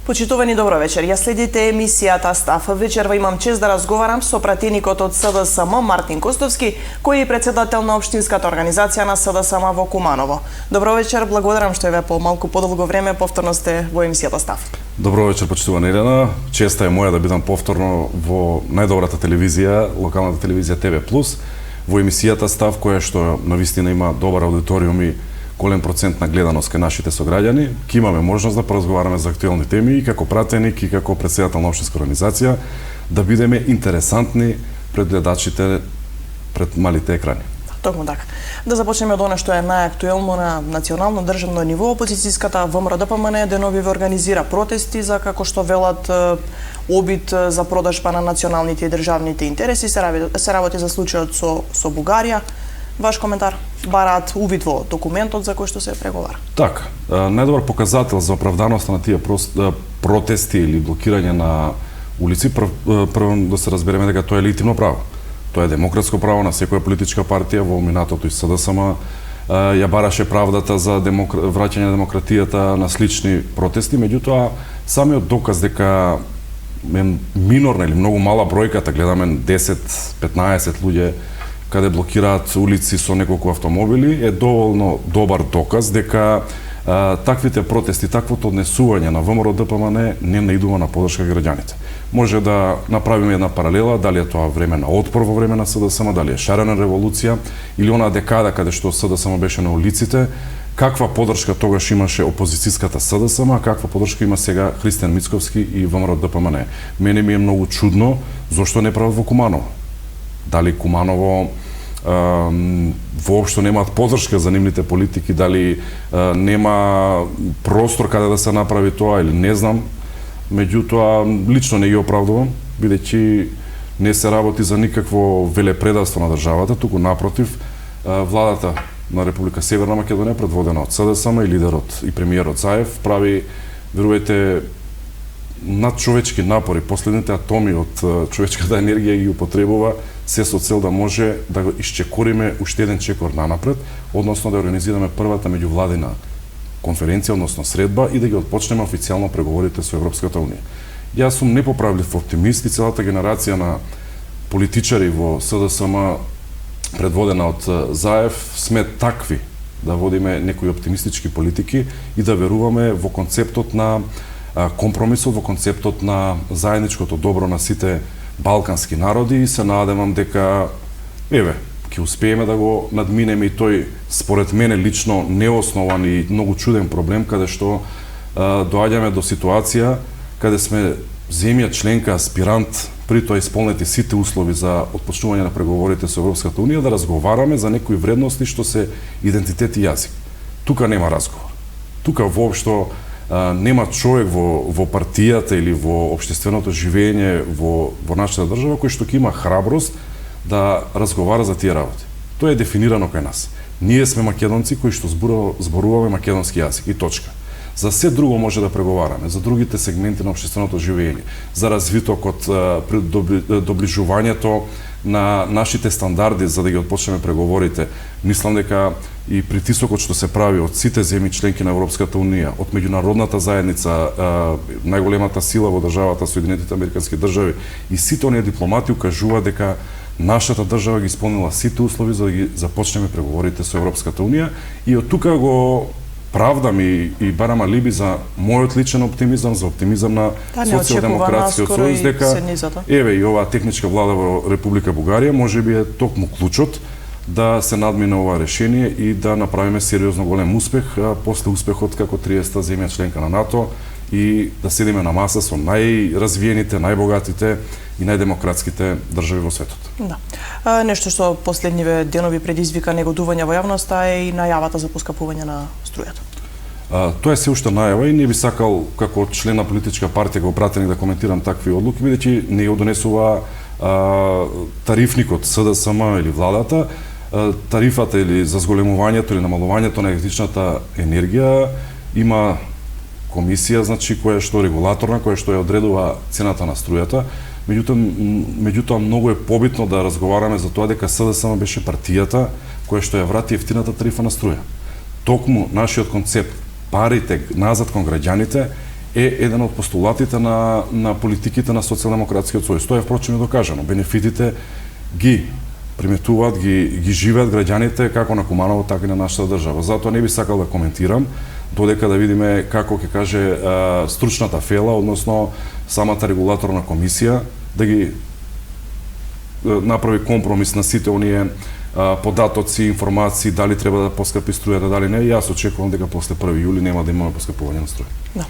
Почитувани, добро вечер. Ја следите емисијата Став. Вечерва имам чест да разговарам со пратеникот од СДСМ Мартин Костовски, кој е председател на општинската организација на СДСМ во Куманово. Добро вечер, благодарам што еве по малку подолго време повторно сте во емисијата Став. Добро вечер, почитувана Елена. Честа е моја да бидам повторно во најдобрата телевизија, локалната телевизија ТВ+, во емисијата Став, која што навистина има добар аудиториум и голем процент на гледаност кај нашите сограѓани. Ке имаме можност да поразговараме за актуелни теми и како пратеник и како претседател на општинска организација да бидеме интересантни пред гледачите пред малите екрани. Токму така. Да започнеме од она што е најактуелно на национално државно ниво. Опозицијската ВМРО-ДПМН денови организира протести за, како што велат, обид за продажба на националните и државните интереси. Се работи за случајот со Бугарија. Ваш коментар? Бараат увид во документот за кој што се преговара. Така, најдобар показател за оправданоста на тие протести или блокирање на улици, прво да се разбереме дека тоа е легитимно право. Тоа е демократско право на секоја политичка партија, во минатото и СДСМ ја бараше правдата за враќање на демократијата на слични протести, меѓутоа самиот доказ дека минорна или многу мала бројката, гледаме 10-15 луѓе каде блокираат улици со неколку автомобили, е доволно добар доказ дека таквите протести, таквото однесување на ВМРО-ДПМН не наидува на подршка граѓаните. Може да направиме една паралела, дали е тоа време на отпор во време на СДСМ, дали е шарена револуција или онаа декада каде што СДСМ беше на улиците, каква подршка тогаш имаше опозицијската СДСМ, а каква подршка има сега Христијан Мицковски и ВМРО-ДПМН. Мене ми е многу чудно зошто не прават во Куманово. Дали Куманово воопшто немаат подршка за нивните политики, дали нема простор каде да се направи тоа или не знам. Меѓутоа, лично не ги оправдувам, бидејќи не се работи за никакво велепредавство на државата, туку напротив, владата на Република Северна Македонија, предводена од СДСМ и лидерот и премиерот Заев, прави, верувате, надчовечки напори, последните атоми од човечката енергија ги употребува се со цел да може да го исчекориме уште еден чекор нанапред, односно да организираме првата меѓувладина конференција, односно средба и да ги отпочнеме официјално преговорите со Европската унија. Јас сум непоправлив оптимист и целата генерација на политичари во СДСМ предводена од Заев сме такви да водиме некои оптимистички политики и да веруваме во концептот на компромисот, во концептот на заедничкото добро на сите балкански народи и се надевам дека ќе успееме да го надминеме и тој, според мене лично, неоснован и многу чуден проблем, каде што доаѓаме до ситуација каде сме земја членка, аспирант, при тоа исполнети сите услови за отпочнување на преговорите со Европската унија, да разговараме за некои вредности што се идентитет и јазик. Тука нема разговор. Тука воопшто нема човек во партијата или во општественото живење во нашата држава кој што ќе има храброст да разговара за тие работи. Тоа е дефинирано кај нас. Ние сме македонци кои што зборуваме македонски јазик и точка. За се друго може да преговараме, за другите сегменти на општественото живење, за развитокот, доближувањето на нашите стандарди за да ги отпочнеме преговорите. Мислам дека и притисокот што се прави од сите земји членки на Европската унија, од меѓународната заедница, најголемата сила во државата Соединетите американски држави и сите оние дипломати укажува дека нашата држава ги исполнила сите услови за да ги започнеме преговорите со Европската унија и од тука го правдам и барам алиби за мојот личен оптимизам, за оптимизам на социјалдемократскиот сојуз, дека и оваа техничка влада во Република Бугарија можеби е токму клучот да се надмине ова решение и да направиме сериозно голем успех после успехот како 30-та земја членка на НАТО и да седиме на маса со најразвиените, најбогатите и најдемократските држави во светот. Да. Нешто што последниве денови предизвика негодување во јавноста е и најавата за поскапување на струјата. Тоа е се уште најава и не би сакал како член на политичка партија како пратеник да коментирам такви одлуки, бидејќи не го донесува тарифникот СДСМ или владата. Тарифата или за зголемувањето или намалувањето на електричната енергија има комисија, значи која што регулаторна, која што ја одредува цената на струјата. Меѓутоа многу е побитно да разговараме за тоа дека СДСМ беше партијата која што ја врати ефтината тарифа на струја. Токму нашиот концепт парите назад кон граѓаните е еден од постулатите на политиките на социјалдемократскиот сојуз. Тоа е впрочем и докажано. Бенефитите ги приметуваат, ги живеат граѓаните како на Куманово, така и на нашата држава. Затоа не би сакал да коментирам, додека да видиме како ќе каже стручната фела, односно самата регулаторна комисија, да ги направи компромис на сите оние податоци, информации, дали треба да поскапи струјата, дали не. Јас очекувам дека после 1 јули нема да имаме поскапување на струја. Да.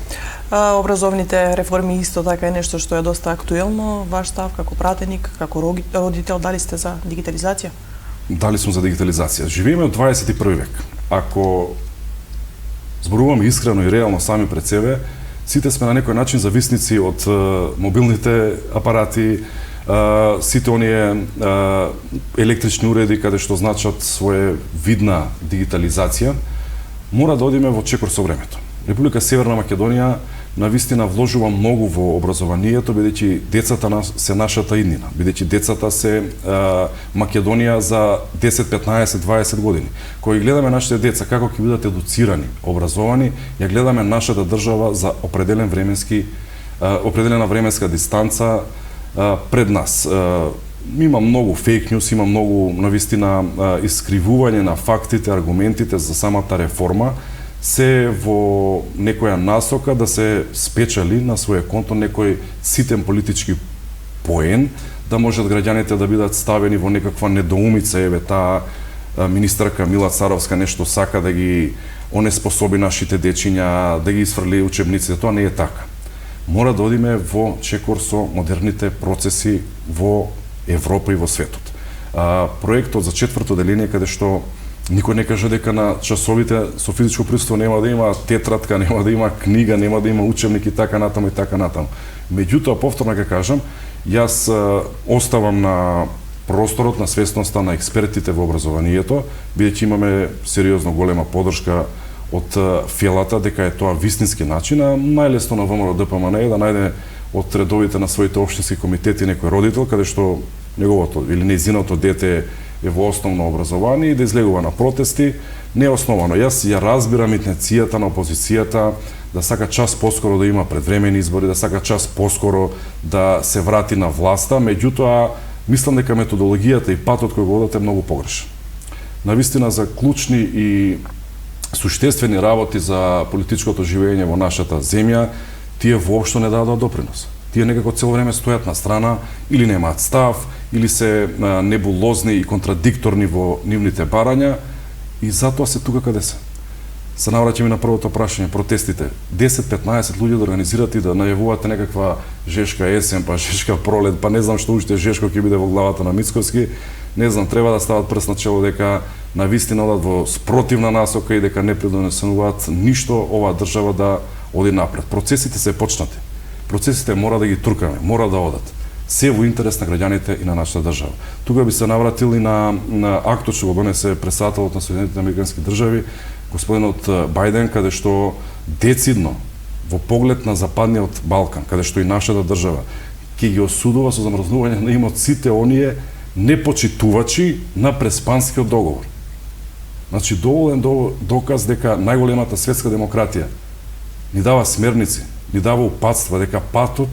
Образовните реформи исто така е нешто што е доста актуелно. Ваш став како пратеник, како родител, дали сте за дигитализација? Дали сум за дигитализација? Живееме од 21 век. Ако зборуваме искрено и реално сами пред себе, сите сме на некој начин зависници од мобилните апарати, сите оние електрични уреди каде што значат своја видна дигитализација, мора да одиме во чекор со времето. Република Северна Македонија навистина вложува многу во образованието, бидејќи децата се нашата иднина, бидејќи децата се Македонија за 10, 15, 20 години. Кога гледаме нашите деца како ќе бидат едуцирани, образовани, ја гледаме нашата држава за определена временска дистанца пред нас. Има многу фейк нюс, има многу навистина искривување на фактите, аргументите за самата реформа, се во некоја насока да се спечали на своје конто некој ситен политички поен, да можат граѓаните да бидат ставени во некаква недоумица, еве таа министарка Мила Царовска нешто сака да ги онеспособи нашите дечиња, да ги исфрли учебниците. Тоа не е така. Мора да одиме во чекор со модерните процеси во Европа и во светот. Проектот за 4-то деление, каде што никој не каже дека на часовите со физичко присуство нема да има тетрадка, нема да има книга, нема да има учебник и така натаму и така натаму. Меѓутоа, повторно ќе кажам, јас оставам на просторот на свесноста на експертите во образованието, бидејќи имаме сериозно голема поддршка од фелата дека е тоа вистински начин, а најлесно на ВМРО ДПМН е да најде од редовите на своите општински комитети некој родител каде што неговото или нејзиното дете е во основно образование и да излегува на протести неосновано. Јас ја разбирам интенцијата на опозицијата да сака час поскоро да има предвремени избори, да сака час поскоро да се врати на власта, меѓутоа мислам дека методологијата и патот кој го одат е многу погрешен. Навистина за клучни и суштествени работи за политичкото живење во нашата земја, тие воопшто не дадоа допринос. Тие некако цело време стојат на страна, или немаат став, или се небулозни и контрадикторни во нивните барања, и затоа се тука каде се. Се навраќаме на првото прашање, протестите. 10-15 луѓе да организират и да најавувате некаква жешка есен, па жешка пролет, па не знам што уште жешко ќе биде во главата на Мицковски, не знам, треба да стават прст на чело дека навистина одат во спротивна насока и дека не придонесуваат ништо оваа држава да оди напред. Процесите се почнати. Процесите мора да ги туркаме, мора да одат. Се во интерес на граѓаните и на нашата држава. Тука би се навратил и на актот што го донесе председателот на Соединетите американски држави, господинот Бајден, каде што децидно во поглед на Западниот Балкан, каде што и нашата држава ќе ги осудува со замрзнување на имот сите оние непочитувачи на Преспанскиот договор. Значи, доволен доказ дека најголемата светска демократија ни дава смерници, ни дава упатства дека патот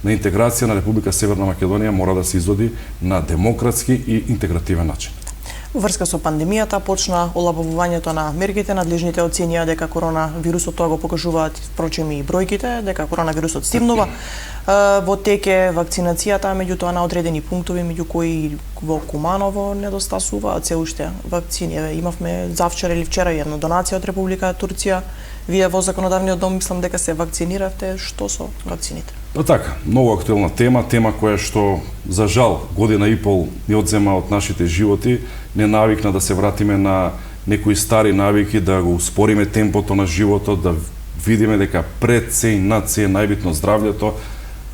на интеграција на Република Северна Македонија мора да се изводи на демократски и интегративен начин. Во врска со пандемијата почна олабавувањето на мерките, надлежните оценија дека коронавирусот, тоа го покажуваат впрочем и бројките, дека коронавирусот стимнува. Во теке вакцинацијата, меѓутоа на одредени пунктови, меѓу кои во Куманово недостасуваат се уште вакцини. Имавме завчера или вчера една донација од Република Турција. Вие во Законодавниот дом мислам дека се вакциниравте. Што со вакцините? Па така, многу актуелна тема која што за жал година и пол ни одзема од нашите животи, не навикна да се вратиме на некои стари навики, да го успориме темпото на животот, да видиме дека пред се и над се е најбитно здравјето,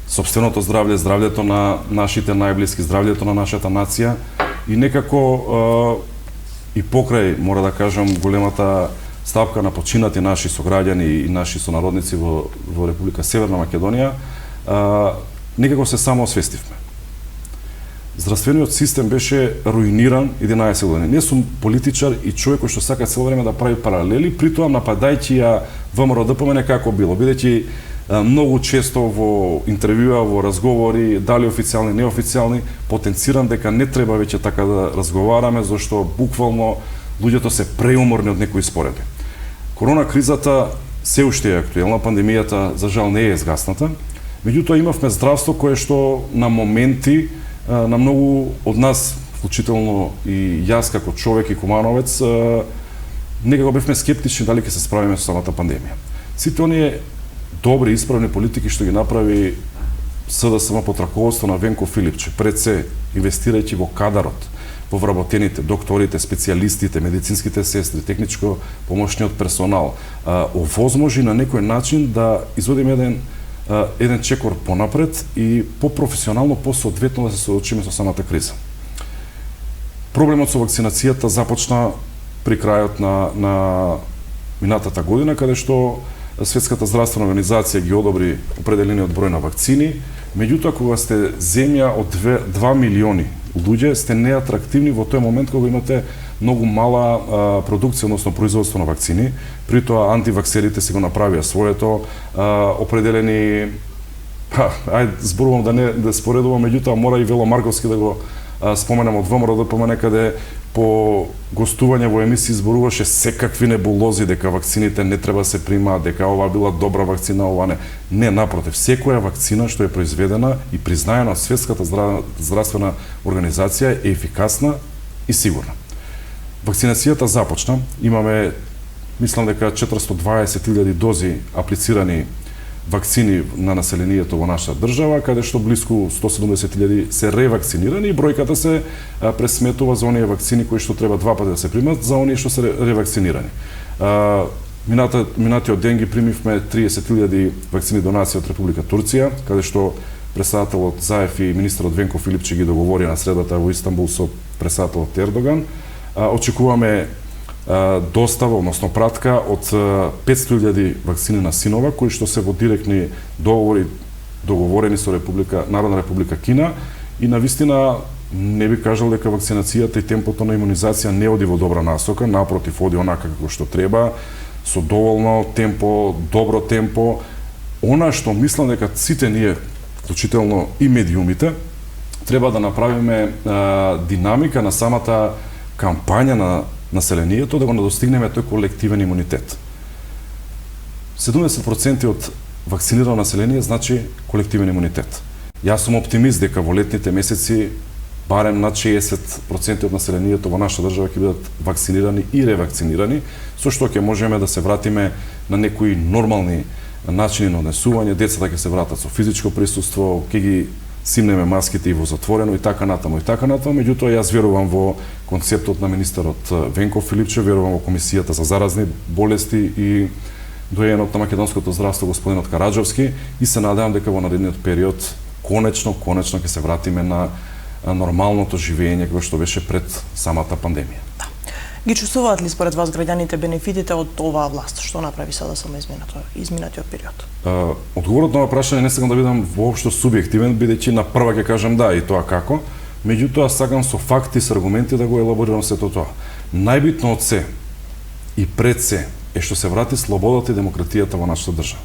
сопственото здравје, здравјето на нашите најблиски, здравјето на нашата нација и некако и покрај, мора да кажам, големата стапка на починати наши сограѓани и наши сонародници во Република Северна Македонија, некако се само освестивме. Здравствениот систем беше руиниран 11 години. Не сум политичар и човек кој што сака цело време да прави паралели, притоа нападајќи ја ВМРО ДПМН како било, бидејќи многу често во интервјуа, во разговори, дали официјални, неофицијални, потенцирам дека не треба веќе така да разговараме, зашто буквално луѓето се преуморни од некои споредби. Корона кризата се уште е актуелна, пандемијата за жал не е изгасната, меѓутоа имавме здравство кое што на моменти на многу од нас, вклучително и јас како човек и кумановец, некако бевме скептични дали ќе се справиме со самата пандемија. Сите оние добри и исправни политики што ги направи СДСМ под раководство на Венко Филипче, пред се инвестирајќи во кадарот, во вработените, докторите, специјалистите, медицинските сестри, техничко помошниот персонал, овозможи на некој начин да изводиме еден чекор понапред и попрофесионално, посоодветно да се соочиме со самата криза. Проблемот со вакцинацијата започна при крајот на минатата година, каде што Светската здравствена организација ги одобри определениот број на вакцини, меѓутоа кога сте земја од 2 милиони луѓе, сте неатрактивни во тој момент кога имате многу мала продукција, односно производство на вакцини. При тоа антиваксерите си го направија своето, определени зборувам да споредувам, меѓутоа мора и Вело Марковски да го споменам од ВМРО ДПМН, каде по гостување во емисии зборуваше секакви небулози дека вакцините не треба се примаат, дека ова била добра вакцина, ова не. Не, напротив, секоја вакцина што е произведена и признаена од Светската здравствена организација е ефикасна и сигурна. Вакцинацијата започна, имаме, мислам дека 420.000 дози аплицирани вакцини на населението во нашата држава, каде што блиску 170.000 се ревакцинирани и бројката се пресметува за оние вакцини кои што треба 2 пати да се примат, за оние што се ревакцинирани. Минатиот ден ги примивме 30.000 вакцини донации од Република Турција, каде што председателот Заев и министерот Венко Филипче ги договори на средата во Истанбул со председателот Ердоган. Очекуваме достава, односно пратка од 500.000 вакцини на Синова, кои што се во директни договорени со Народна република Кина, и навистина не би кажал дека вакцинацијата и темпото на имунизација не оди во добра насока, напротив, оди онака како што треба, со доволно темпо, добро темпо. Она што мислам дека сите ние, вклучително и медиумите, треба да направиме динамика на самата кампања на населението, да го достигнеме тој колективен имунитет. 70% од вакцинирано население значи колективен имунитет. Јас сум оптимист дека во летните месеци барем над 60% од населението во нашата држава ќе бидат вакцинирани и ревакцинирани, со што ќе можеме да се вратиме на некои нормални начини на однесување, децата ќе се вратат со физичко присуство, ќе ги симнеме маските и во затворено и така натаму, меѓутоа јас верувам во концептот на министерот Венко Филипче, верувам во Комисијата за заразни болести и дојенот на македонското здравство господинот Караджовски и се надевам дека во наредниот период конечно ќе се вратиме на нормалното живење кое што беше пред самата пандемија. Да. Ги чувствуваат ли според вас граѓаните бенефитите од оваа власт што направи сега само изминатиот период? Одговорот на ова прашање не сакам да бидам воопшто субјективен, бидејќи на прва ќе кажам да и тоа како, меѓутоа сакам со факти и со аргументи да го елаборирам сето тоа. Најбитно од се и пред се е што се врати слободата и демократијата во нашата држава.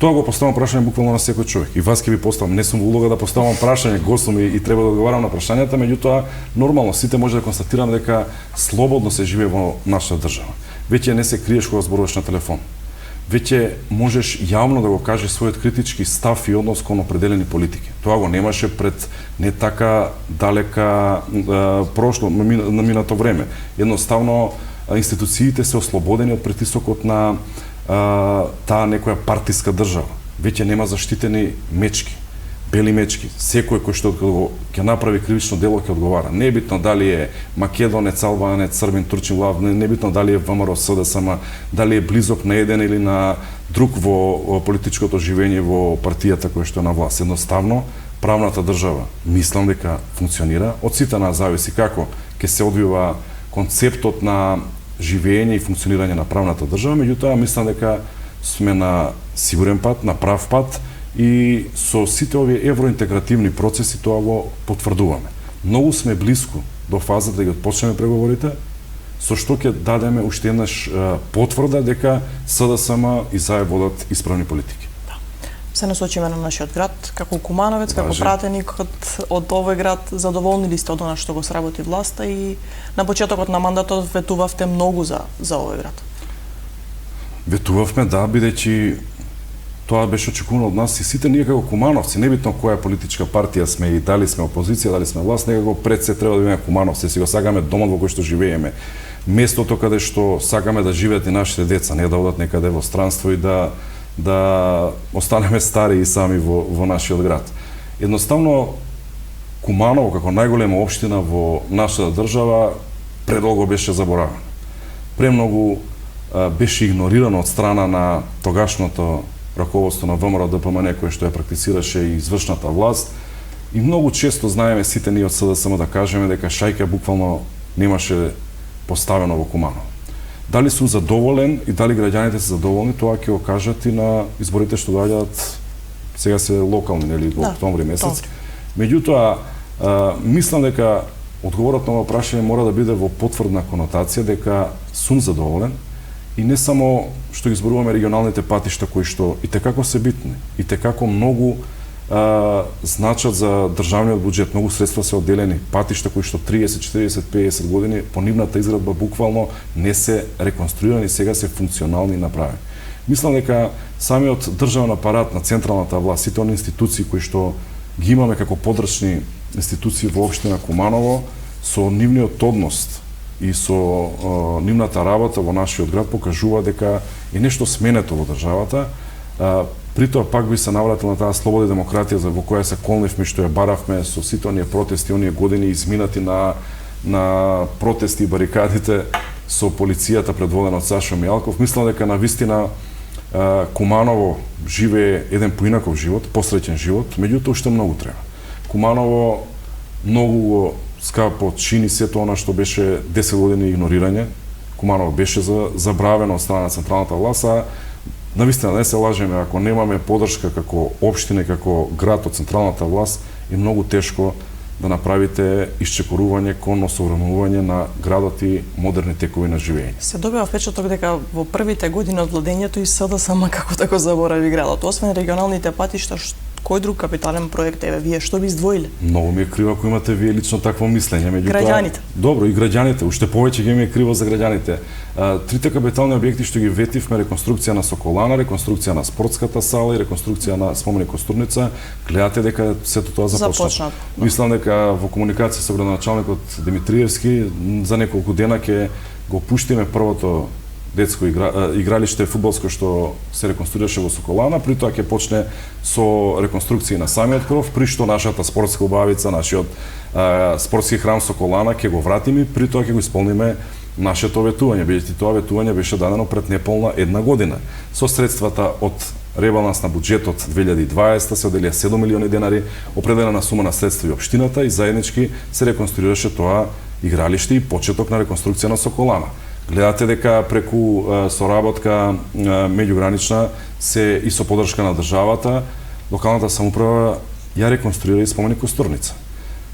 Тоа го поставам прашање буквално на секој човек. И вас ќе ви поставам, не сум во улога да поставам прашање, гост сум и треба да одговарам на прашањата, меѓутоа нормално сите може да констатираме дека слободно се живее во нашата држава. Веќе не се криеш кога зборуваш на телефон. Веќе можеш јавно да го кажеш својот критички став и однос кон определени политики. Тоа го немаше пред не така далека прошло на минато време. Едноставно институциите се ослободени од притисокот на таа некоја партиска држава. Веќе нема заштитени мечки, бели мечки. Секој кој што ќе направи кривично дело ќе одговара. Не е битно дали е македонец, албанец, србин, турчин, влав, не е битно дали е ВМРО, СДСМ, дали е близок на еден или на друг во политичкото живење во партијата која што е на власт. Едноставно, правната држава, мислам дека функционира. Од сите нас зависи како ќе се одвива концептот на живење и функционирање на правната држава, меѓутоа мислам дека сме на сигурен пат, на прав пат и со сите овие евроинтегративни процеси тоа го потврдуваме. Многу сме блиску до фазата да ги отпочнеме преговорите, со што ќе дадеме уште еднаш потврда дека СДСМ и ЗАЕ водат исправни политики. се насочиме на нашиот град, како кумановец, како пратеник од овој град, задоволни ли сте од она што го сработи власта и на почетокот на мандатот ветувавте многу за овој град? Ветувавме, да, бидејќи тоа беше очекувано од нас и сите ние како кумановци, небитно која политичка партија сме и дали сме опозиција, дали сме власт, некако пред се треба да бидеме кумановци, си го сакаме домот во кој што живееме, местото каде што сакаме да живеат и нашите деца, не да одат некаде во странство и да останеме стари и сами во нашиот град. Едноставно, Куманово, како најголема општина во нашата држава, предолго беше заборавено. Премногу беше игнорирано од страна на тогашното раководство на ВМРО ДПМН, кое што ја практицираше и извршната власт. И многу често знаеме сите ние од СДСМ да кажеме дека шајка буквално немаше поставено во Куманово. Дали сум задоволен и дали граѓаните се задоволни, тоа ќе го кажат и на изборите што доаѓаат, сега се локални, нели, во октомври месец. Меѓутоа, мислам дека одговорот на ова прашање мора да биде во потврдна конотација дека сум задоволен и не само што ги зборуваме регионалните патишта кои што и текако се битни, и текако многу значат за државниот буџет, многу средства се одделени, патишта кои што 30, 40, 50 години по нивната изградба буквално не се реконструирани, сега се функционални и направени. Мислам дека самиот државен апарат на централната власт, сите оние институции кои што ги имаме како подрачни институции во општина Куманово, со нивниот однос и со нивната работа во нашиот град покажува дека е нешто сменето во државата. При тоа пак би се навратил на таа слобода и демократија во која се колневме, што ја баравме со сите оние протести, оние години изминати на протести и барикадите со полицијата предводена од Сашо Мијалков. Мислам дека навистина Куманово живее еден поинаков живот, посреќен живот, меѓутоа уште многу треба. Куманово многу го скапо чини сето она што беше 10 години игнорирање. Куманово беше забравено од страна на централната власт, а навистина не се лажеме, ако немаме поддршка како општина и како град од централната власт, е многу тешко да направите исчекорување кон осовременување на градот и модерни текови на живење. Се добива впечаток дека во првите години од владењето и СДСМ како така заборави градот. Освен регионалните патишта, кој друг капитален проект вие што би издвоиле? Многу ми е криво ако имате вие лично такво мислење, меѓутоа граѓаните. Добро, и граѓаните, уште повеќе ги ми е криво за граѓаните. Трите капитални објекти што ги ветивме, реконструкција на Соколана, реконструкција на спортската сала и реконструкција на споменик Костурница, гледате дека сето тоа започна. Мислам дека во комуникација со градоначалникот Димитриевски за неколку дена ќе го пуштиме првото детско игралиште фудбалско што се реконструираше во Соколана, при тоа ќе почне со реконструкција на самиот кров, при што нашата спортска убавица, нашиот спортски храм Соколана ќе го вратиме, при тоа ќе го исполниме нашето ветување, бидејќи тоа ветување беше дадено пред неполна една година. Со средствата од ребаланс на буџетот 2020 се оделија 7 милиони денари, определена сума на средства и општината и заеднички се реконструираше тоа игралиште и почеток на реконструкција на Соколана. Гледате дека преку соработка меѓугранична се и со поддршка на државата, локалната самоуправа ја реконструира и споменик Костурница.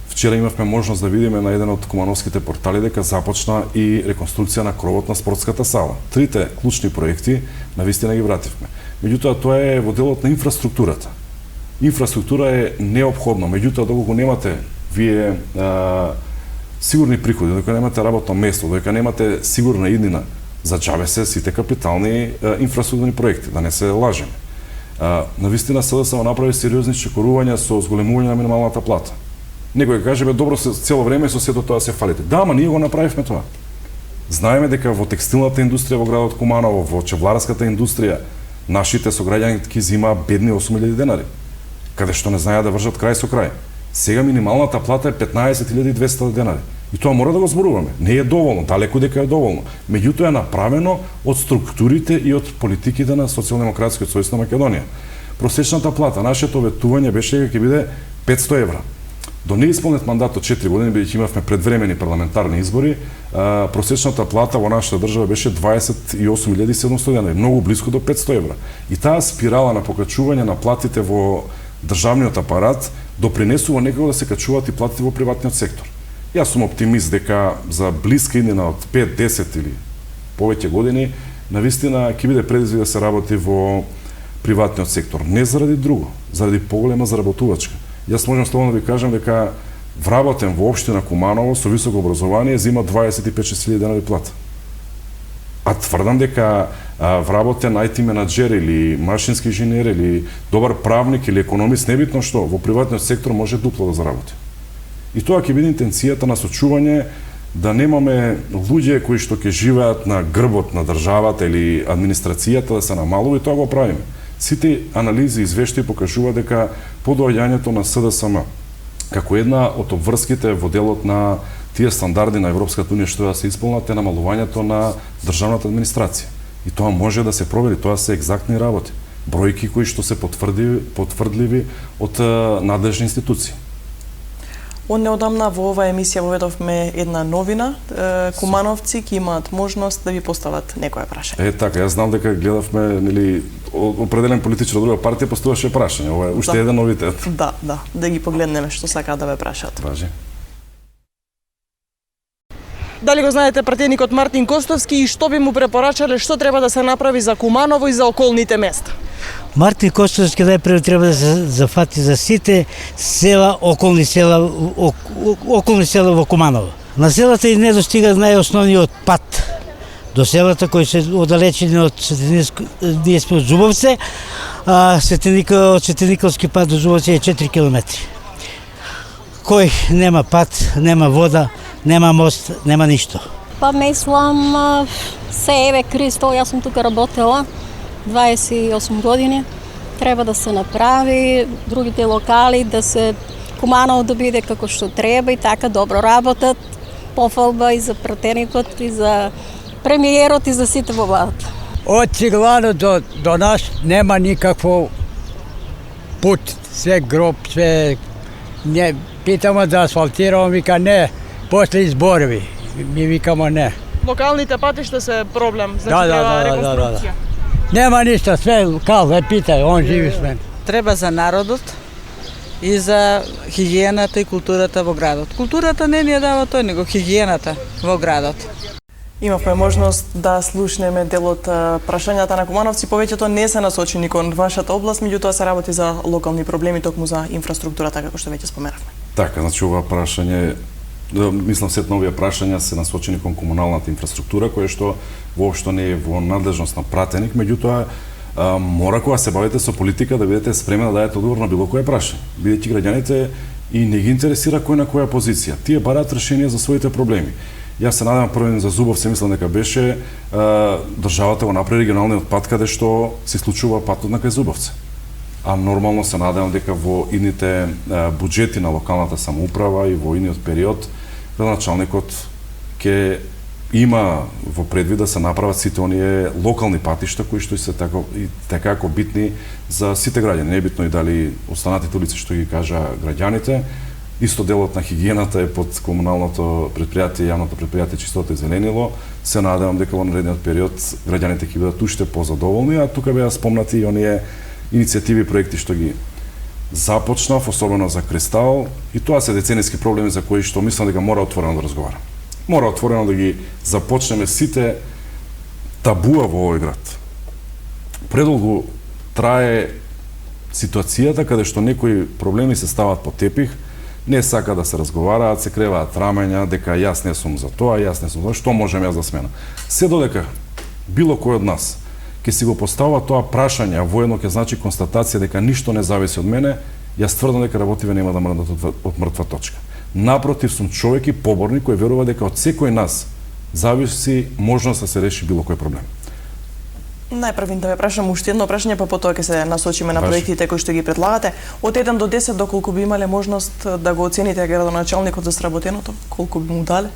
Вчера имавме можност да видиме на еден од кумановските портали дека започна и реконструкција на кровот на спортската сала. Трите клучни проекти навистина ги вративме. Меѓутоа тоа е во делот на инфраструктурата. Инфраструктура е неопходно, меѓутоа доколку немате вие сигурни приходи, додека немате работно место, додека немате сигурна иднина, за џабе се сите капитални инфраструктурни проекти, да не се лажеме. Навистина СДСМ направи сериозни чекорувања со зголемување на минималната плата. Некој каже, добро, цело време со сето тоа се фалите. Да, ама ние го направивме тоа. Знаеме дека во текстилната индустрија во градот Куманово, во чевларската индустрија, нашите сограѓани зима бедни 8.000 денари, каде што не знаеа да вржат крај со крај. Сега минималната плата е 15.200 денари. И тоа мора да го зборуваме. Не е доволно, далеку дека е доволно. Меѓутоа е направено од структурите и од политиките на Социјалдемократскиот сојуз на Македонија. Просечната плата, нашето ветување беше дека ќе биде 500 евра. До неисполнет мандат од 4 години, бидејќи имавме предвремени парламентарни избори, просечната плата во нашата држава беше 28.700 денари, многу близко до 500 евра. И таа спирала на покачување на платите во државниот апарат допринесува некако да се качуваат и платите во приватниот сектор. Јас сум оптимист дека за блиска иднина од 5, 10 или повеќе години, навистина ќе биде предизвик да се работи во приватниот сектор, не заради друго, заради поголема заработувачка. Јас можам слободно да ви кажам дека вработен во општина Куманово со високо образование зима 25.000 денари плата. А тврдам дека вработен IT менаџер или машински инженер или добар правник или економист, небитно што, во приватниот сектор може дупло да заработи. И тоа ќе биде интенцијата на сочување да немаме луѓе кои што ќе живеат на грбот на државата или администрацијата да се намалува, и тоа го правиме. Сите анализи и извештаи покажуваат дека по доаѓањето на СДСМ како една од обврските во делот на тие стандарди на Европската унија што да се исполнат е намалувањето на државната администрација. И тоа може да се провери, тоа се екзактни работи. Бројки кои што се потврдливи од надлежни институции. Од неодамна во оваа емисија воведовме една новина. Кумановци ќе имаат можност да ви постават некое прашање. Така, јас знам дека гледавме, нели, определен политичар од друга партија поставаше прашање. Ова е уште еден новитет. Да ги погледнеме што сакаат да ве прашаат. Важи. Дали го знаете пратеникот Мартин Костовски и што би му препорачале, што треба да се направи за Куманово и за околните места? Мартин Костовски најпрво треба да се зафати за сите села, околни села во Куманово. На селата и не достига најосновниот пат до селата кои се оддалечени од ние сме од Зубовце, а од Светениковски пат до Зубовце е 4 километри. Кој нема пат, нема вода, нема мост, нема ништо. Па мислам се еве Кристо, јас сум тука работела 28 години. Треба да се направи другите локали, да се Куманово да биде како што треба и така добро работат. Пофалба и за пратеникот, и за премиерот, и за сите во владата. Од Циглано до нас нема никакво пут, се гроб, се не питамо да асфалтираме, вика не, после изборови. Ми викамо не. Локалните патишта се проблем, значи треба реконструкција. Нема ништо, све кал, питај, он живи с мен. Треба за народот и за хигиената и културата во градот. Културата не ни ја дава тој, него хигиената во градот. Имавме можност да слушнеме дел од прашањата на кумановци, повеќето не се насочени кон вашата област, меѓутоа се работи за локални проблеми, токму за инфраструктурата, како што веќе споменавме. Така, значи ова прашање, мислам сет новија прашања се насочени кон комуналната инфраструктура, која што воопшто не е во надлежност на пратеник, меѓутоа мора кога се бавите со политика да бидете спремни да дадете одговор на било кое прашање, бидејќи граѓаните и не ги интересира кој на која позиција. Тие бараат решение за своите проблеми. Јас се надевам првен за Зубовце, мислам дека беше државата го направи регионалниот пат каде што се случува патот на кај Зубовце. А нормално се надевам дека во идните буџети на локалната самоуправа и во идниот период градоначалникот ќе има во предвид да се направат сите оние локални патишта кои што се така битни за сите граѓани, небитно и дали останатите улици што ги кажа граѓаните. Исто делот на хигиената е под комуналното предпријатие, јавното предпријатие Чистота и зеленило. Се надевам дека во наредниот период граѓаните ќе бидат уште позадоволни, а тука беа спомнати и оние иницијативи и проекти што ги започнав, особено за Кристал, и тоа се деценијски проблеми за кои што мислам дека мора отворено да разговараме. Мора отворено да ги започнеме сите табуа во овој град. Предолго трае ситуацијата каде што некои проблеми се стават по тепих, не сака да се разговараат, се креваат рамења, дека јас не сум за тоа, јас не сум за тоа, што можем јас да сменам. Се додека било кој од нас ќе си го поставува тоа прашање, а воедно ќе значи констатација дека ништо не зависи од мене, јас тврдам дека работиве нема да мрдат од мртва точка. Напротив, сум човек и поборник кој верува дека од секој нас зависи можност да се реши било кој проблем. Најпрв да ве прашам уште едно прашање, па потоа ќе се насочиме на проектите кои што ги предлагате. Од 1 до 10 доколку би имале можност да го оцените градоначалникот за сработеното, колку би му дале?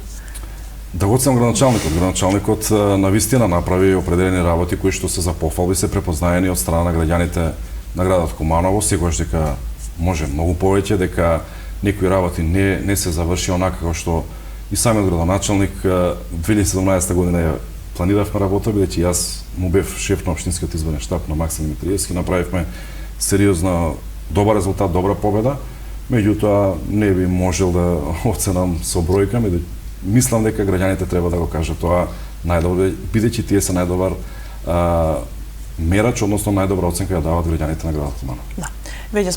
Да го оценам градоначалникот. Градоначалникот навистина направи определени работи кои што се за пофалби, се препознаени од страна на граѓаните на градот Куманово, секогаш дека може многу повеќе, дека некои работи не се заврши онака како што и самиот градоначалник 2017 година ја планиравме работа, бидејќи јас му бев шеф на општинскиот изборен штаб на Максим Митриевски, направивме сериозна добар резултат, добра победа, меѓутоа не би можел да оценам со бројка, мислам дека граѓаните треба да го кажат тоа најдобро, бидејќи тие се најдобар мерач, односно најдобра оценка ја даваат граѓаните на градот Куманово. Да. Веќе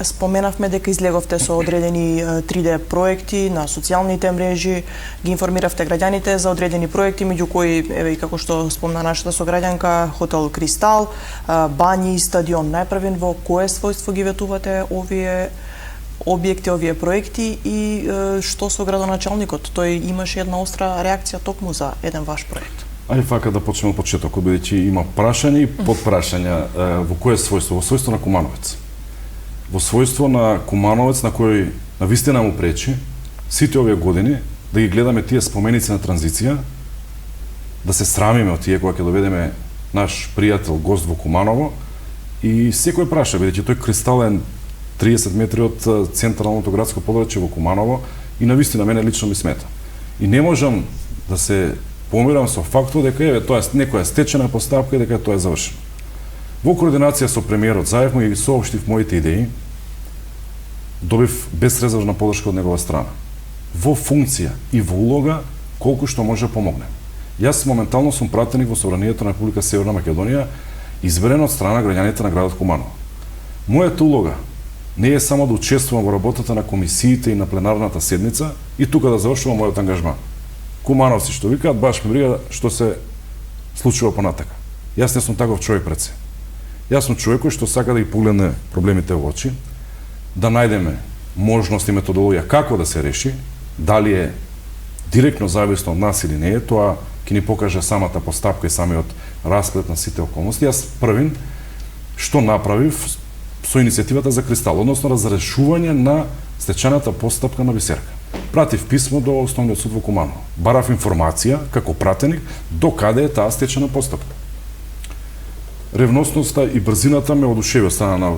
споменавме дека излеговте со одредени 3D проекти на социјалните мрежи, ги информиравте граѓаните за одредени проекти, меѓу кои, еве и како што спомна нашата сограѓанка, хотел Кристал, бањи и стадион. Најпрвен, во кое својство ги ветувате овие објекти, овие проекти и што со градоначалникот? Тој имаше една остра реакција токму за еден ваш проект. Ајде фака да почнеме од почетокот, бидејќи има прашање и подпрашања. Во кое својство? Во својство на Кумановец. Во својство на Кумановец, на кој на вистина му пречи сите овие години да ги гледаме тие споменици на транзиција, да се срамиме од тие кога ќе доведеме наш пријател, гост во Куманово, и секој праша, бидејќи тој Кристал е 30 метри од централното градско подрачје во Куманово и на вистина мене лично ми смета. И не можам да се помирам со фактот дека еве тоа е некоја стечена поставка и дека тоа е завршено. Во координација со премиерот Заев му ги соопштив моите идеи, добив безрезервна поддршка од негова страна. Во функција и во улога колку што може да помогнем. Јас моментално сум пратеник во Собранието на Република Северна Македонија, изберен од страна граѓаните на градот Куманово. Мојата улога не е само да учествувам во работата на комисиите и на пленарната седница и тука да завршувам мојот ангажман. Кумановци што викаат, баш ме брига што се случува понатака. Јас не сум таков човек пред се. Јас сум човек кој што сака да ги погледне проблемите во очи, да најдеме можност и методологија како да се реши, дали е директно зависно од нас или не е, тоа ќе ни покаже самата постапка и самиот расплет на сите околности. Јас првин што направив со иницијативата за Кристал, односно разрешување на стечената постапка на Бисерка. Пратив писмо до Основниот суд во Куманово. Барав информација како пратеник до каде е таа стечена постапка. Ревностноста и брзината ме одушеви од страна на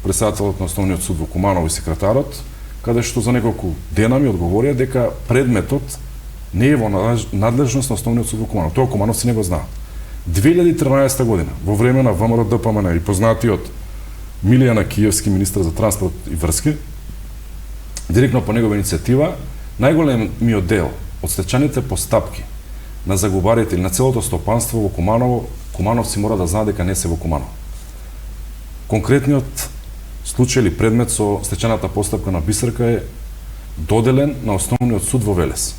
претседателот на Основниот суд во Куманово и секретарот, каде што за неколку дена ми одговорија дека предметот не е во надлежност на Основниот суд во Куманово. Тоа кумановци не го знаат. 2013 година, во време на ВМРО ДПМН и познатиот Милијана Киевски, министар за транспорт и врски, директно по негова иницијатива, најголемиот дел од стечените постапки на загубарите или на целото стопанство во Куманово, кумановци мора да знаат дека не се во Куманово. Конкретниот случај или предмет со стечената постапка на Бисерка е доделен на Основниот суд во Велес.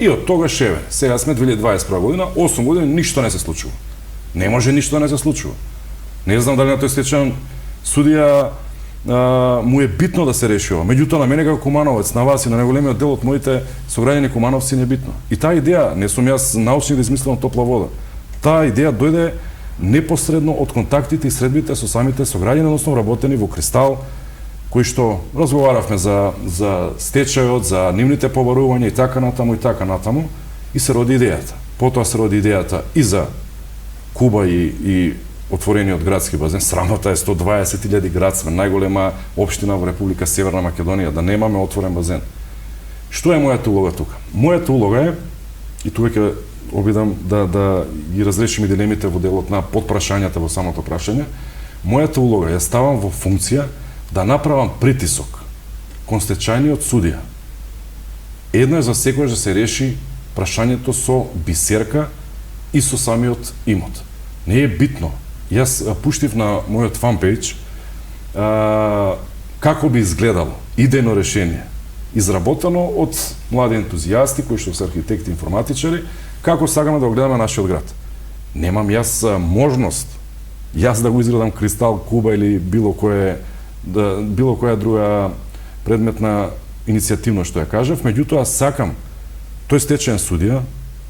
И од тогаш еве, сега сме 2021 година, 8 години ништо не се случува. Не може ништо да не се случува. Не знам дали на тој стечен судија му е битно да се реши ова. Меѓутоа на мене како кумановец, на вас и на неголемиот дел од моите сограѓани кумановци не е битно. И таа идеја, не сум јас научник да измислам топла вода. Таа идеја дојде непосредно од контактите и средбите со самите сограѓани, односно работени во Кристал, кои што разговаравме за стечајот, за нивните побарувања и така натаму, и се роди идејата. Потоа се роди идејата и за Куба и отворениот градски базен. Срамота е 120.000 градсмен, најголема општина во Република Северна Македонија, да немаме отворен базен. Што е мојата улога тука? Мојата улога е, и тука ќе обидам да ги разрешим и дилемите во делот на подпрашањата во самото прашање, мојата улога ја ставам во функција да направам притисок кон стечајниот судија. Едно е за секојаш да се реши прашањето со Бисерка и со самиот имот. Не е битно. Јас пуштив на мојот фанпејдж како би изгледало идејно решение, изработено од млади ентузијасти кои што се архитекти и информатичари, како сакаме да го гледаме нашиот град. Немам јас можност јас да го изградам Кристал, Куба или било која друга предметна иницијативно што ја кажав, меѓутоа сакам тој стечен судија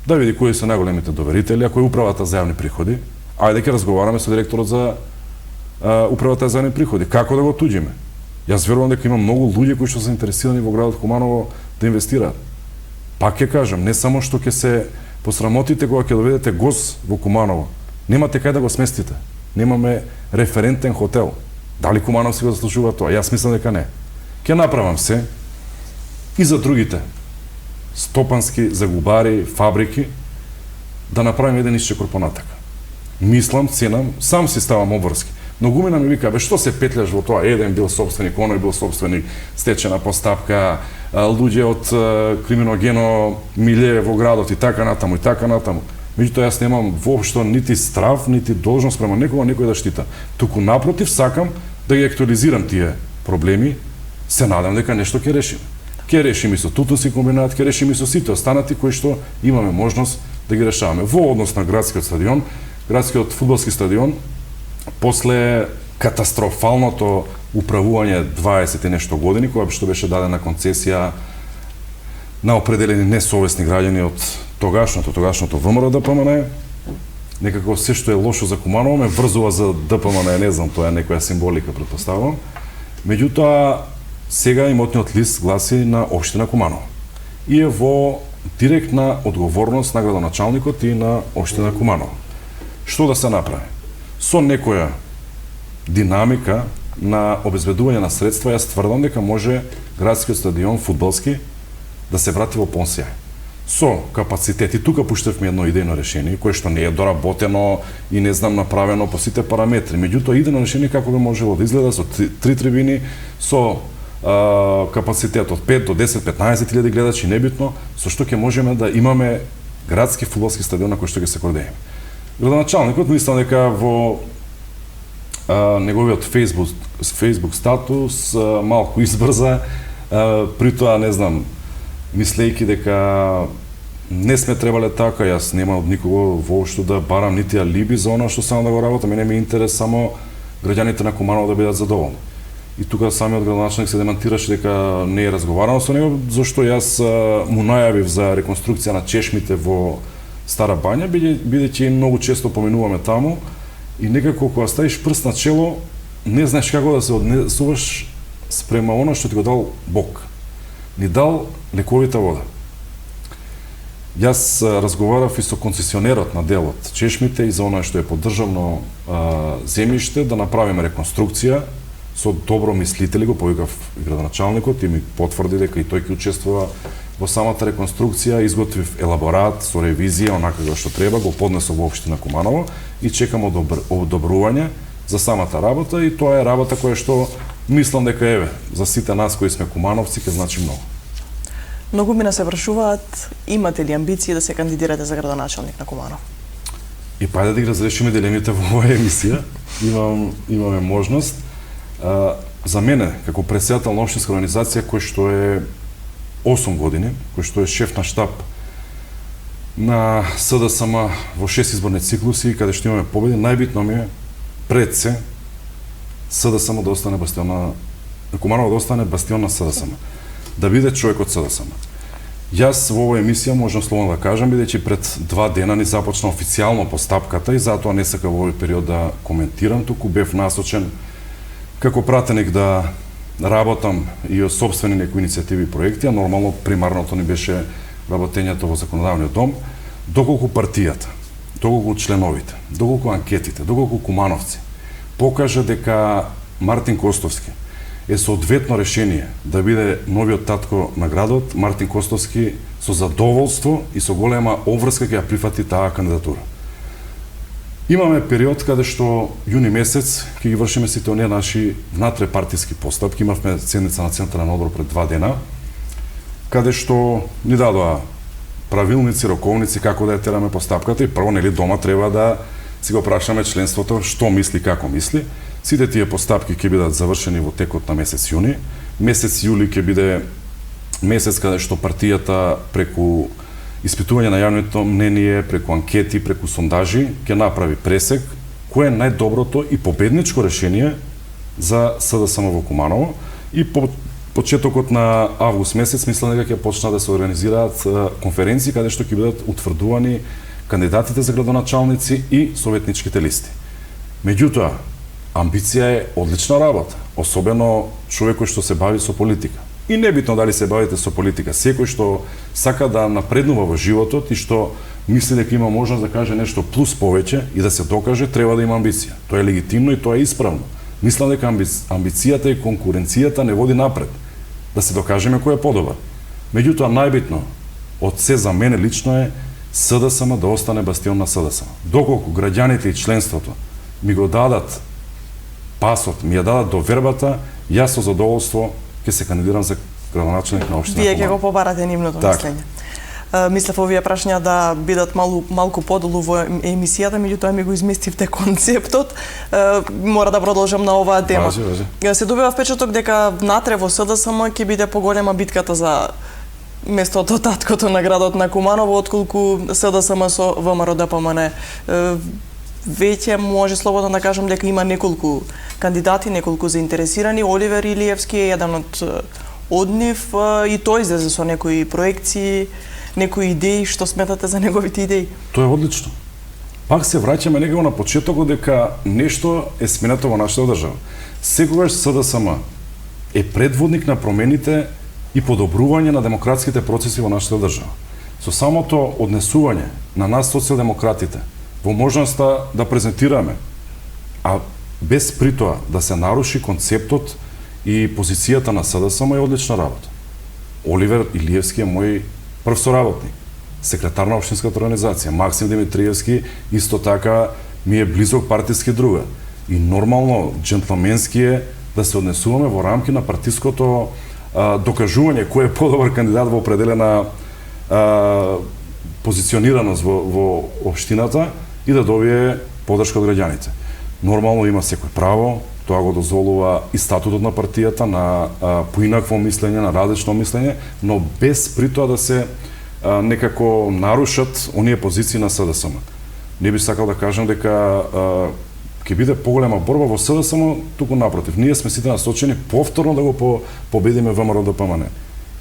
да види кои се најголемите доверители, ако е управата за јавни приходи, ајде ќе разговараме со директорот за управата за јавни приходи, како да го туѓиме. Јас верувам дека има многу луѓе кои што се интересирани во градот Куманово да инвестираат. Пак ќе кажам, не само што ќе се посрамотите кога ќе доведете гост во Куманово, немате кај да го сместите. Немаме референтен хотел. Дали кумановци го заслужуваат тоа? Јас мислам дека не. Ќе направам се и за другите стопански загубари, фабрики, да направим еден исчекор понатака. Мислам, ценам, сам си ставам обврски. Многумина ми вика, што се петляш во тоа? Еден бил собственик, оној бил собственик, стечена постапка, луѓе од криминогено милје во градот и така натаму. Меѓутоа јас немам воопшто нити страв, нити должност према некој да штита. Туку напротив сакам да ги актуализирам тие проблеми, се надам дека нешто ќе решиме. Ќе решиме и со тутунски комбинат, ќе решиме и со сите останати кои што имаме можност да ги решаваме. Во однос на градскиот стадион, градскиот фудбалски стадион, после катастрофалното управување 20 и нешто години, кога што беше дадена концесија на определени несовесни граѓани од тогашното ВМРО ДПМН, некако се што е лошо за Куманово ме врзува за ДПМН, не знам, тоа е некоја символика, претпоставувам. Меѓутоа, сега имотниот лист гласи на општина Куманово и е во директна одговорност на градоначалникот и на општина Куманово. Што да се направи? Со некоја динамика на обезбедување на средства, јас тврдам дека може градскиот стадион фудбалски да се врати во полн сјај. Со капацитет, и тука пуштевме едно идејно решение, кое што не е доработено и не знам направено по сите параметри. Меѓутоа, идејно решение како би можело да изгледа со 3 трибини, со капацитет од 5 до 10-15 илјади гледачи, небитно, со што ќе можеме да имаме градски фудбалски стадион на кој што ќе се гордееме. Градоначалникот мислам дека во неговиот Facebook статус малку избрза, при тоа не знам, мислејќи дека не сме требале така, јас нема од никого воопшто да барам нити алиби за она што само да го работам, мене ми е интерес само граѓаните на Куманово да бидат задоволни. И тука самиот градоначалник се демантираше дека не е разговарано со него, зашто јас му најавив за реконструкција на чешмите во Стара Бања, бидејќи многу често поминуваме таму и некако кога ставиш прст на чело, не знаеш како да се однесуваш спрема она што ти го дал Бог. Ни дал лековита вода. Јас разговарав и со концесионерот на делот чешмите и за она што е поддржавно земјиште да направиме реконструкција. Со добромислители го повикав и градоначалникот и ми потврди дека и тој ќе учествува во самата реконструкција, изготвив елаборат со ревизија, онака што треба, го поднесов во општина Куманово и чекам одобрување за самата работа и тоа е работа која што мислам дека еве, за сите нас кои сме кумановци ќе значи многу. Многу мина се вршуваат, имате ли амбиции да се кандидирате за градоначалник на Куманово? И па да ги разрешиме дилемите во оваа емисија, имаме можност. За мене, како претседател на општинска организација кој што е 8 години, кој што е шеф на штаб на СДСМ во 6 изборни циклуси, каде што имаме победи, најбитно ми е пред се СДСМ да остане бастион на Куманово, да остане бастион на СДСМ, да биде човек од СДСМ. Јас во оваа емисија можам слободно да кажам, бидејќи пред 2 дена ни започна официјално постапката и затоа не сакам во овој период да коментирам, туку бев насочен како пратеник да работам и од собствени некои иницијативи и проекти, а нормално примарното ни беше работењето во законодавниот дом, доколку партијата, доколку членовите, доколку анкетите, доколку кумановци покажа дека Мартин Костовски е соодветно решение да биде новиот татко на градот, Мартин Костовски со задоволство и со голема обврска ќе ја прифати таа кандидатура. Имаме период каде што јуни месец ќе ги вршиме сите оние наши внатре-партиски постапки. Имавме седница на Централен одбор пред 2 дена, каде што ни дадоа правилници, роковници како да ја тераме постапката и прво нели дома треба да си го прашаме членството што мисли, како мисли. Сите тие постапки ќе бидат завршени во текот на месец јуни. Месец јули ќе биде месец каде што партијата преку испитување на јавното мнение, преку анкети, преку сондажи, ќе направи пресек кое е најдоброто и победничко решение за СДСМ во Куманово. И по почетокот на август месец мислам дека ќе почнат да се организираат конференции каде што ќе бидат утврдувани кандидатите за градоначалници и советничките листи. Меѓутоа, амбиција е одлична работа, особено човек кој што се бави со политика. И небитно дали се бавите со политика, секој што сака да напреднува во животот и што мисли дека има можност да каже нешто плюс повеќе и да се докаже, треба да има амбиција. Тоа е легитимно и тоа е исправно. Мислам дека амбицијата и конкуренцијата не води напред, да се докажеме кој е подобар. Меѓутоа, најбитно од се за мене лично е СДСМ да остане бастион на СДСМ. Доколку граѓаните и членството ми го дадат пасот, ми ја дадат довербата, јас со задоволство ќе се кандидирам за градоначалник на општина Куманово. Вие ќе го побарате нивното мислење. Мислев овие прашања да бидат малку подолу во емисијата, меѓутоа ми го изместивте концептот. Мора да продолжам на оваа тема. Важи. Се добива впечаток дека внатре во СДСМ ќе биде поголема битката за местото таткото на градот на Куманово, отколку СДСМ со ВМРО ДПМН. Веќе може слободно да кажам дека има неколку кандидати, неколку заинтересирани. Оливер Илиевски е еден од нив и тој излезе со некои проекции, некои идеи. Што сметате за неговите идеи? Тоа е одлично. Пак се враќаме некако на почетокот дека нешто е сменато во нашата држава. Секогаш СДСМ е предводник на промените и подобрување на демократските процеси во нашата држава. Со самото однесување на нас социјалдемократите во можноста да презентираме, а без при тоа да се наруши концептот и позицијата на СДСМ е одлична работа. Оливер Илиевски е мој прв соработник, секретар на општинската организација. Максим Димитриевски исто така ми е близок партиски друга. И нормално, джентлменски е да се однесуваме во рамки на партиското докажување кој е подобар кандидат во определена позиционираност во општината и да добие поддршка од граѓаните. Нормално има секој право, тоа го дозволува и статутот на партијата, на поинакво мислење, на различно мислење, но без при тоа да се некако нарушат оние позиции на СДСМ. Не би сакал да кажам дека ќе биде поголема борба во СДСМ, туку напротив. Ние сме сите насочени повторно да го победиме ВМРО ДПМН.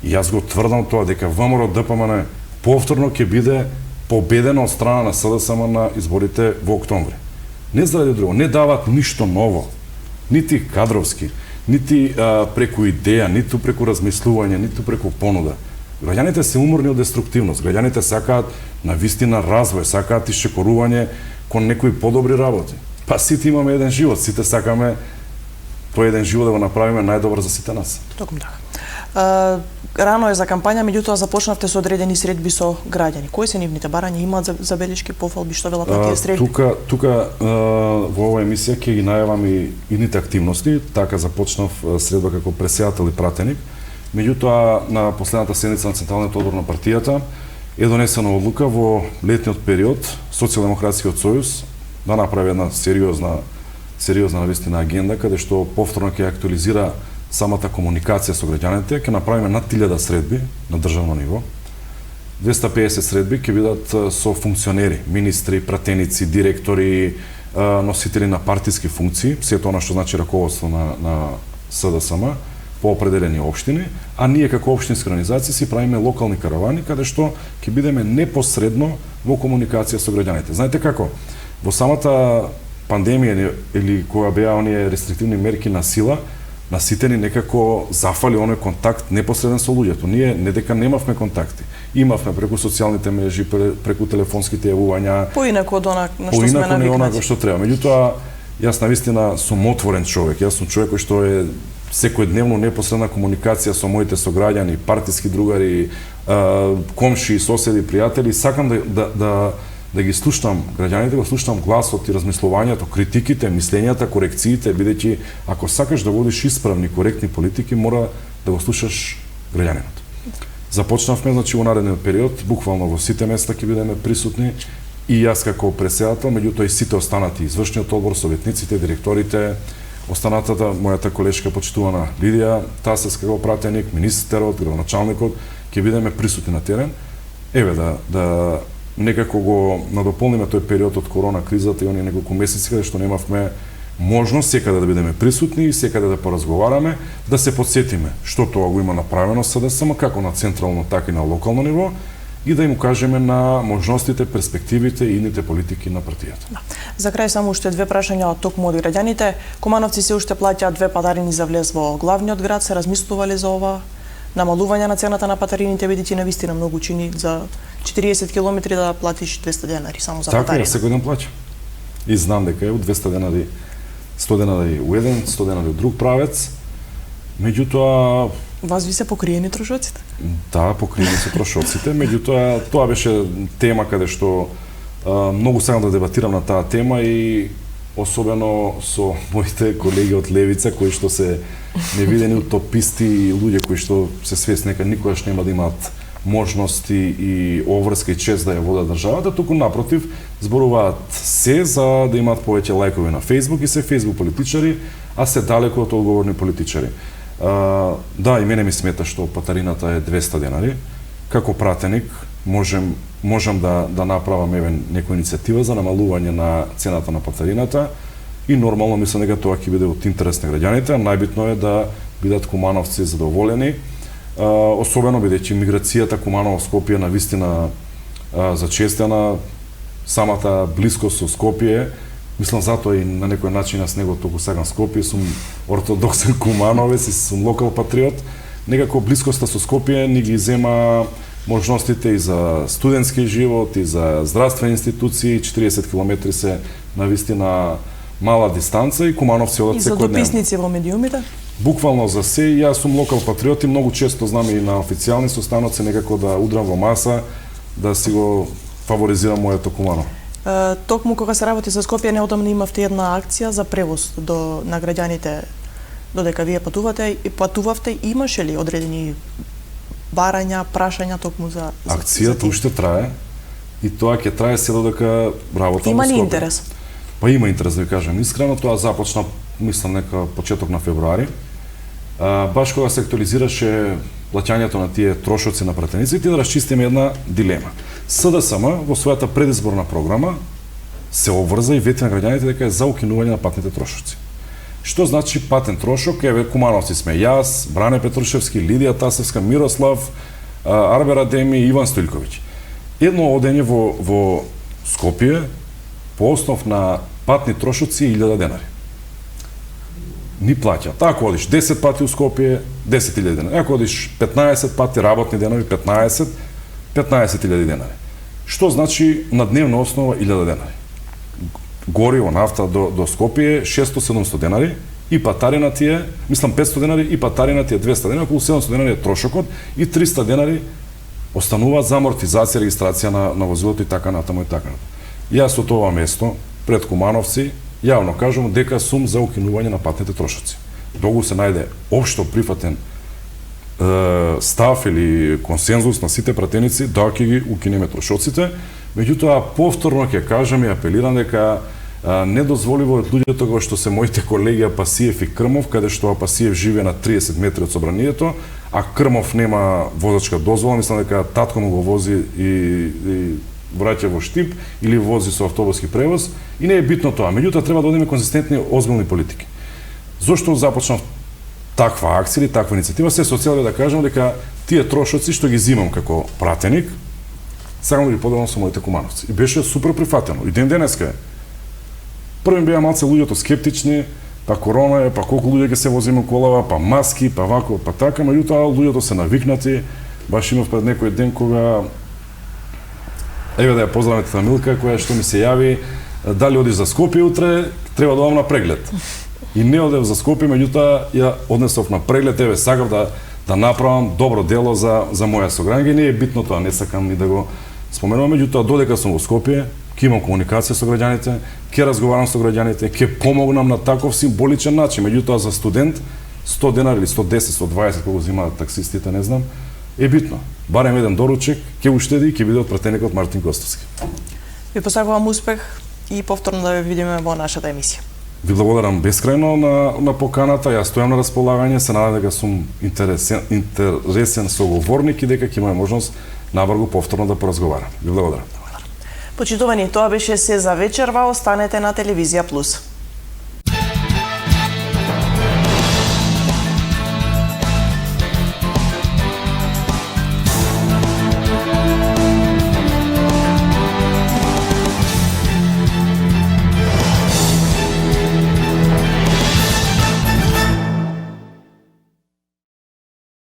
И јас го тврдам тоа дека ВМРО ДПМН повторно ќе биде победено од страна на СДСМ на изборите во октомври. Не заради друго, не дават ништо ново, нити кадровски, нити преку идеја, ниту преку размислување, ниту преку понуда. Граѓаните се уморни од деструктивност, граѓаните сакаат навистина развој, сакаат исчекорување кон некои подобри работи. Па сите имаме еден живот, сите сакаме тој еден живот да го направиме најдобар за сите нас. Токму така. Рано е за кампања, меѓутоа започнавте со одредени средби со граѓани. Кои се нивните барања? Имаат забелешки, пофалби, што велат на тие средби? Тука во оваа емисија ќе ги најавам и идните активности. Така започнав средба како преседател и пратеник. Меѓутоа, на последната седница на Централниот одбор на партијата е донесена одлука во летниот период Социјалдемократскиот сојуз да направи една сериозна навистина агенда, каде што повторно ќе актуализира самата комуникација со граѓаните, ќе направиме над 1000 средби на државно ниво. 250 средби ќе бидат со функционери, министри, пратеници, директори, носители на партиски функции, сето она што значи раководство на СДСМ по определени општини, а ние како општински организации си правиме локални каравани, каде што ќе бидеме непосредно во комуникација со граѓаните. Знаете како? Во самата пандемија или кога беа оние рестриктивни мерки на сила, на сите ни некако зафали оној контакт непосреден со луѓето. Ние не дека немавме контакти. Имавме преку социјалните мрежи, преку телефонските јавувања. Поинаку од она на што сме навикнати. Што треба. Меѓутоа, јас навистина сум отворен човек. Јас сум човек кој што е секојдневно непосредна комуникација со моите сограѓани, партиски другари, комши, соседи, пријатели. Сакам да ги слушам граѓаните, го слушам гласот и размислувањето, критиките, мислењата, корекциите, бидејќи ако сакаш да водиш исправни, коректни политики, мора да го слушаш граѓанинот. Започнавме, значи, во наредниот период, буквално во сите места ќе бидеме присутни и јас како преседател, меѓутоа и сите останати, извршниот одбор, советниците, директорите, останатата, мојата колешка почитувана Лидија Тасевска како пратеник, министерот, градоначалникот, ќе бидеме присутни на терен. Еве да некако го надополниме тој период од корона кризата и оние неколку месеци каде што немавме можност секаде да бидеме присутни и секаде да поразговараме, да се потсетиме што тоа го има направено СДСМ како на централно така и на локално ниво и да им укажеме на можностите, перспективите и идните политики на партијата. Да. За крај само уште две прашања од токму од граѓаните. Кумановци се уште плаќаат 2 патарини за влез во главниот град, се размислувале за ова намалување на цената на патарините, бидејќи навистина многу чини за 40 километри да платиш 200 денари само за патарина. Така е, секој ден плаќа. И знам дека е од 200 денари, 100 денари у еден, 100 денари у друг правец. Меѓутоа, вас ви се покриени трошоците? Да, покриени се трошоците, меѓутоа тоа беше тема каде што многу сакам да дебатирам на таа тема и особено со моите колеги од левица кои што се невидени утописти и луѓе кои што се свесни дека никогаш нема да имаат можности и обврска и чест да ја водат државата, туку напротив зборуваат се за да имаат повеќе лајкови на Facebook и се Facebook политичари, а се далеко од одговорни политичари. Да, и мене ми смета што патарината е 200 денари. Како пратеник можам да направам некоја иницијатива за намалување на цената на патарината и нормално мислам дека тоа ќе биде од интерес на граѓаните, а најбитно е да бидат кумановци задоволени, особено бидејќи миграцијата Куманово-Скопје на вистина зачестена, самата близкост со Скопје. Мислам затоа и на некој начин јас него толку сакам Скопје, сум ортодоксен кумановец и сум локал патриот. Некако близкоста со Скопје ни ги зема можностите и за студентски живот, и за здравствени институции, 40 км се на вистина мала дистанца и кумановци одат секојдневно. И за дописници во медиумите? Буквално за се, јас сум локал патриот и многу често знам и на официјални состаноци некако да удрам во маса, да си го фаворизирам моето Куманово. Токму кога се работи со Скопје, неодамна имавте една акција за превоз на граѓаните додека вие патувавте, имаше ли одредени барања, прашања токму за акцијата уште трае и тоа ќе трае се додека работам во Скопје. Има ли интерес? Па има интерес, да ви кажам искрено, тоа започна мислам нека почеток на февруари. Баш кога се актуализираше плаќањето на тие трошоци на пратениците, да расчистиме една дилема. СДСМ во својата предизборна програма се обврза и вети на граѓаните дека е за укинување на патните трошоци. Што значи патен трошок? Еве кумановци сме јас, Бране Петрушевски, Лидија Тасевска, Мирослав, Арбер Адеми и Иван Стојковиќ. Едно одење во Скопје по основ на патни трошоци е 1000 денари. Ни плаќа. Ако одиш 10 пати у Скопје, 10.000 денари. Ако одиш 15 пати работни денови, 15.000 денари. Што значи на дневна основа 1000 денари? Гориво, нафта до Скопје 600-700 денари и патарина ти е, мислам 500 денари и патарина ти е 200 денари, околу 700 денари е трошокот и 300 денари остануваат за амортизација, регистрација на возилото и така натаму и така натаму. Јас од ова место пред кумановци јавно кажам дека сум за укинување на патните трошоци. Догу се најде општо прифатен став или консензус на сите пратеници да ќе ги укинеме трошоците, меѓутоа повторно ќе кажам и апелирам дека недозволиво од луѓето кои што се моите колеги Апасиев и Крмов, каде што Апасиев живее на 30 метри од собранието, а Крмов нема возачка дозвола, мислам дека татко му го вози и враќа во Штип или вози со автобуски превоз и не е битно тоа. Меѓутоа треба да одиме конзистентни, озбилни политики. Зошто започнав таква акција или таква иницијатива? Се со цел да кажам дека тие трошоци што ги зимам како пратеник, сакам да ги поделам со моите кумановци. И беше супер прифатено. И ден денеска е. Први беа малце луѓето скептични, па корона е, па колку луѓе ќе се возиме колава, па маски, па вако, па така, меѓутоа луѓето се навикнати. Баш имав пред некој ден кога еве да ја поздравам тета Милка која што ми се јави, дали одиш за Скопје утре, треба да одам на преглед. И не одев за Скопје, меѓутоа ја однесов на преглед, еве сакав да направам добро дело за моја сограѓање, не е битно тоа, не сакам ни да го споменувам, меѓутоа додека сум во Скопје, ќе имам комуникација со граѓаните, ќе разговарам со граѓаните, ќе помогнам на таков символичен начин, меѓутоа за студент 100 денари или 110, 120 колку земаат таксистите, не знам, е битно. Барем еден доручек ќе уштеди и ќе биде од пратеникот Мартин Костовски. Ви посакувам успех и повторно да ве видиме во нашата емисија. Ви благодарам бескрајно на поканата, јас стојам на располагање, се надам дека сум интересен соговорник и дека ќе имаме можност набрзо повторно да поразговарам. Ви благодарам. Почитувани, тоа беше се за вечерва, останете на Телевизија Плюс.